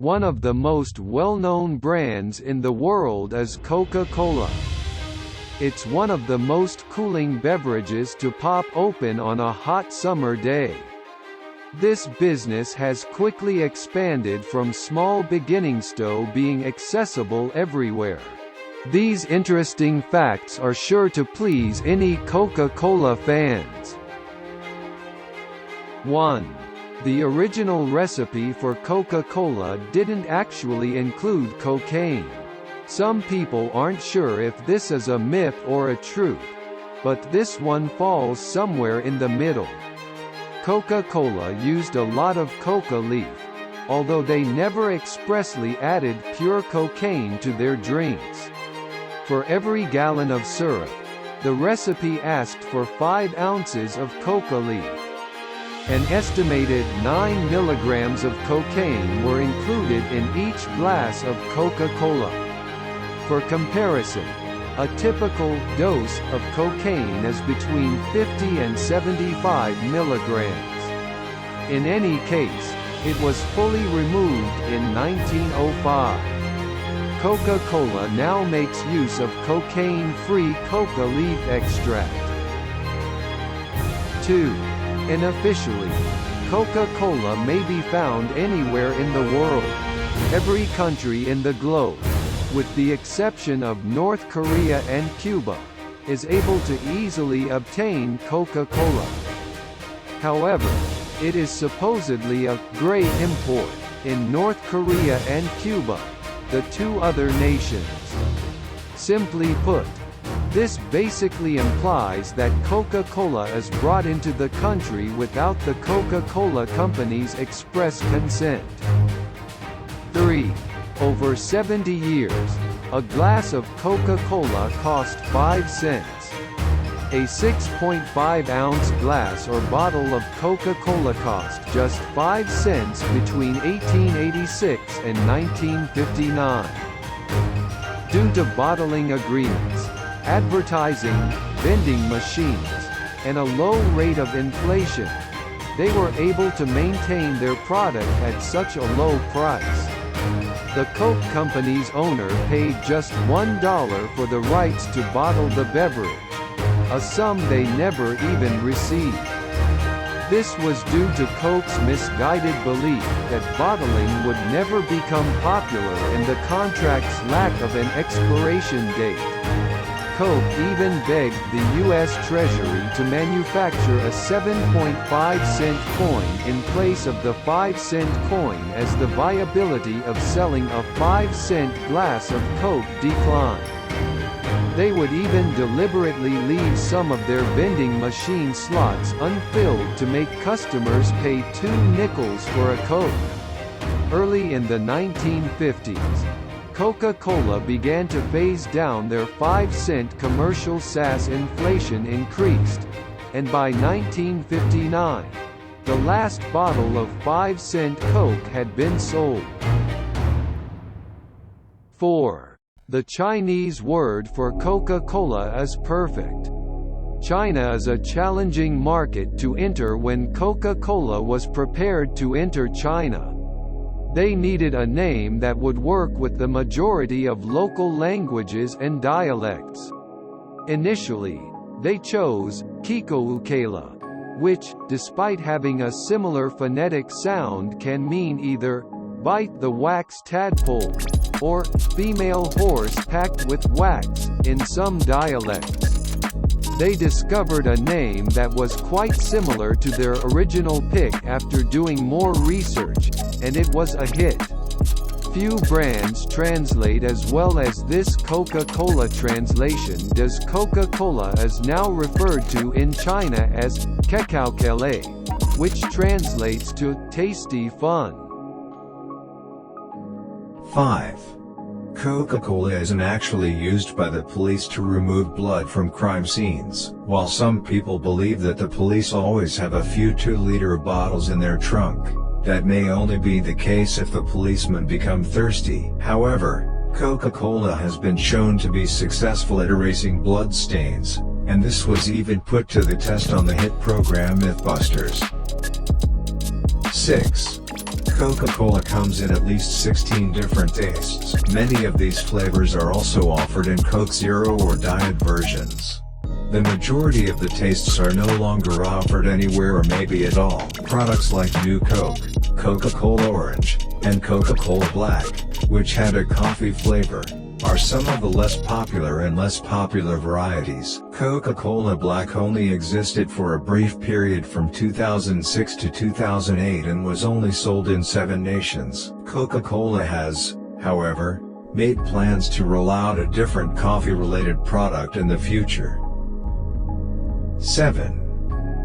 One of the most well-known brands in the world is Coca Cola. It's one of the most cooling beverages to pop open on a hot summer day. This business has quickly expanded from small beginnings to being accessible everywhere. These interesting facts are sure to please any Coca-Cola fans. 1. The original recipe for Coca-Cola didn't actually include cocaine. Some people aren't sure if this is a myth or a truth, but this one falls somewhere in the middle. Coca-Cola used a lot of coca leaf, although they never expressly added pure cocaine to their drinks. For every gallon of syrup, the recipe asked for 5 ounces of coca leaf. An estimated 9 milligrams of cocaine were included in each glass of Coca-Cola. For comparison, a typical dose of cocaine is between 50 and 75 milligrams. In any case, it was fully removed in 1905. Coca-Cola now makes use of cocaine-free coca leaf extract. 2. Unofficially, Coca-Cola may be found anywhere in the world, every country in the globe, with the exception of North Korea and Cuba, is able to easily obtain Coca-Cola. However, it is supposedly a gray import in North Korea and Cuba, the 2 other nations. Simply put, this basically implies that Coca-Cola is brought into the country without the Coca-Cola Company's express consent. 3. Over 70 years, a glass of Coca-Cola cost 5 cents. A 6.5-ounce glass or bottle of Coca-Cola cost just 5 cents between 1886 and 1959. Due to bottling agreements, advertising, vending machines, and a low rate of inflation, they were able to maintain their product at such a low price. The Coke Company's owner paid just $1 for the rights to bottle the beverage, a sum they never even received. This was due to Coke's misguided belief that bottling would never become popular and the contract's lack of an expiration date. Coke even begged the U.S. Treasury to manufacture a 7.5-cent coin in place of the 5-cent coin as the viability of selling a 5-cent glass of Coke declined. They would even deliberately leave some of their vending machine slots unfilled to make customers pay 2 nickels for a Coke. Early in the 1950s, Coca-Cola began to phase down their 5-cent commercial as inflation increased, and by 1959, the last bottle of 5-cent Coke had been sold. 4. The Chinese word for Coca-Cola is perfect. China is a challenging market to enter. When Coca-Cola was prepared to enter China, they needed a name that would work with the majority of local languages and dialects. Initially, they chose Coca-Cola, which, despite having a similar phonetic sound, can mean either bite the wax tadpole or female horse packed with wax in some dialects. They discovered a name that was quite similar to their original pick after doing more research, and it was a hit. Few brands translate as well as this Coca-Cola translation does. Coca-Cola is now referred to in China as Coca-Cola, which translates to tasty fun. 5. Coca-Cola isn't actually used by the police to remove blood from crime scenes. While some people believe that the police always have a few 2-liter bottles in their trunk, that may only be the case if the policemen become thirsty. However, Coca-Cola has been shown to be successful at erasing blood stains, and this was even put to the test on the hit program Mythbusters. 6. Coca-Cola comes in at least 16 different tastes. Many of these flavors are also offered in Coke Zero or Diet versions. The majority of the tastes are no longer offered anywhere or maybe at all. Products like New Coke, Coca-Cola Orange, and Coca-Cola Black, which had a coffee flavor, are some of the less popular varieties. Coca-Cola Black only existed for a brief period from 2006 to 2008 and was only sold in 7 nations. Coca-Cola has, however, made plans to roll out a different coffee-related product in the future. 7.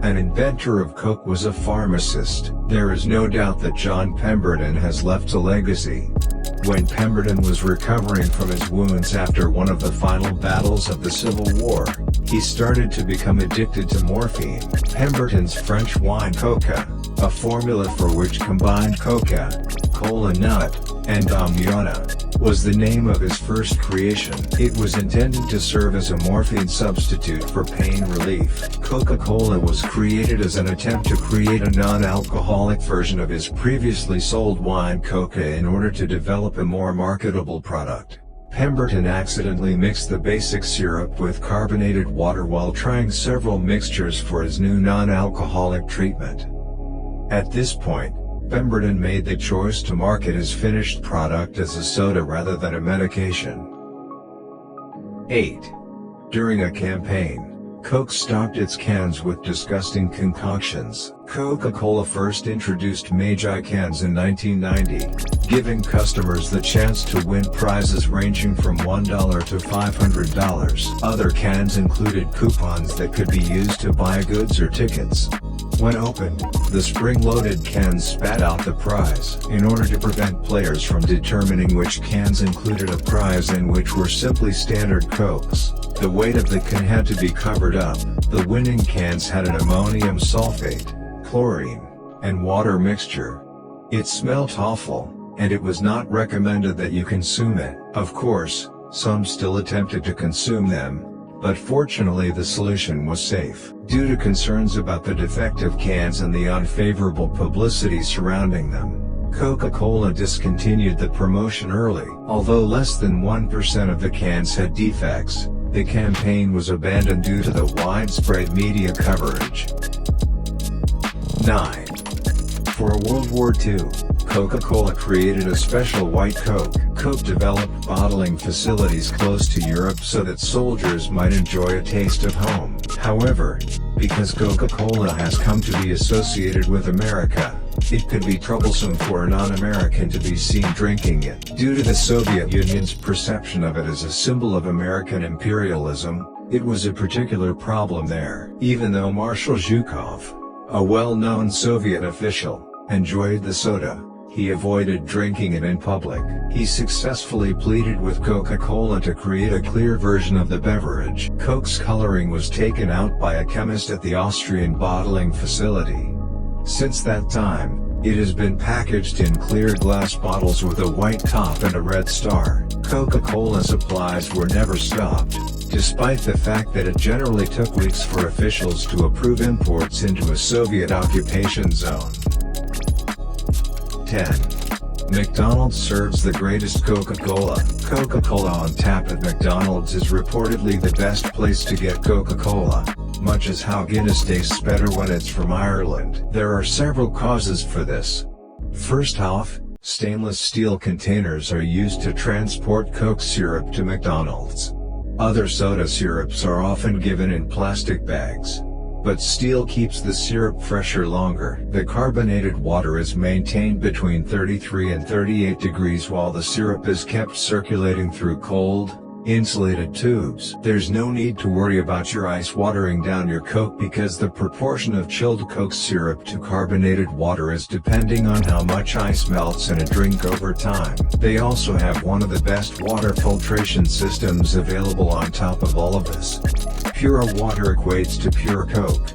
An inventor of Coke was a pharmacist. There is no doubt that John Pemberton has left a legacy. When Pemberton was recovering from his wounds after one of the final battles of the Civil War, he started to become addicted to morphine. Pemberton's French wine Coca, a formula for which combined Coca Cola nut and Damiana, was the name of his first creation. It was intended to serve as a morphine substitute for pain relief. Coca-Cola was created as an attempt to create a non-alcoholic version of his previously sold wine Coca in order to develop a more marketable product. Pemberton accidentally mixed the basic syrup with carbonated water while trying several mixtures for his new non-alcoholic treatment. At this point, Pemberton made the choice to market his finished product as a soda rather than a medication. 8. During a campaign, Coke stocked its cans with disgusting concoctions. Coca-Cola first introduced Magi cans in 1990, giving customers the chance to win prizes ranging from $1 to $500. Other cans included coupons that could be used to buy goods or tickets. When opened, the spring-loaded cans spat out the prize. In order to prevent players from determining which cans included a prize and which were simply standard Cokes, the weight of the can had to be covered up. The winning cans had an ammonium sulfate, chlorine, and water mixture. It smelt awful, and it was not recommended that you consume it. Of course, some still attempted to consume them, but fortunately the solution was safe. Due to concerns about the defective cans and the unfavorable publicity surrounding them, Coca-Cola discontinued the promotion early. Although less than 1% of the cans had defects, the campaign was abandoned due to the widespread media coverage. 9. For World War II, Coca-Cola created a special white Coke. Coke developed bottling facilities close to Europe so that soldiers might enjoy a taste of home. However, because Coca-Cola has come to be associated with America, it could be troublesome for a non-American to be seen drinking it. Due to the Soviet Union's perception of it as a symbol of American imperialism, it was a particular problem there. Even though Marshal Zhukov, a well-known Soviet official, enjoyed the soda, he avoided drinking it in public. He successfully pleaded with Coca-Cola to create a clear version of the beverage. Coke's coloring was taken out by a chemist at the Austrian bottling facility. Since that time, it has been packaged in clear glass bottles with a white top and a red star. Coca-Cola supplies were never stopped, despite the fact that it generally took weeks for officials to approve imports into a Soviet occupation zone. 10. McDonald's serves the greatest Coca-Cola. Coca-Cola on tap at McDonald's is reportedly the best place to get Coca-Cola, much as how Guinness tastes better when it's from Ireland. There are several causes for this. First off, stainless steel containers are used to transport Coke syrup to McDonald's. Other soda syrups are often given in plastic bags, but steel keeps the syrup fresher longer. The carbonated water is maintained between 33 and 38 degrees while the syrup is kept circulating through cold, insulated tubes. There's no need to worry about your ice watering down your Coke because the proportion of chilled Coke syrup to carbonated water is depending on how much ice melts in a drink over time. They also have one of the best water filtration systems available on top of all of this. Pure water equates to pure Coke.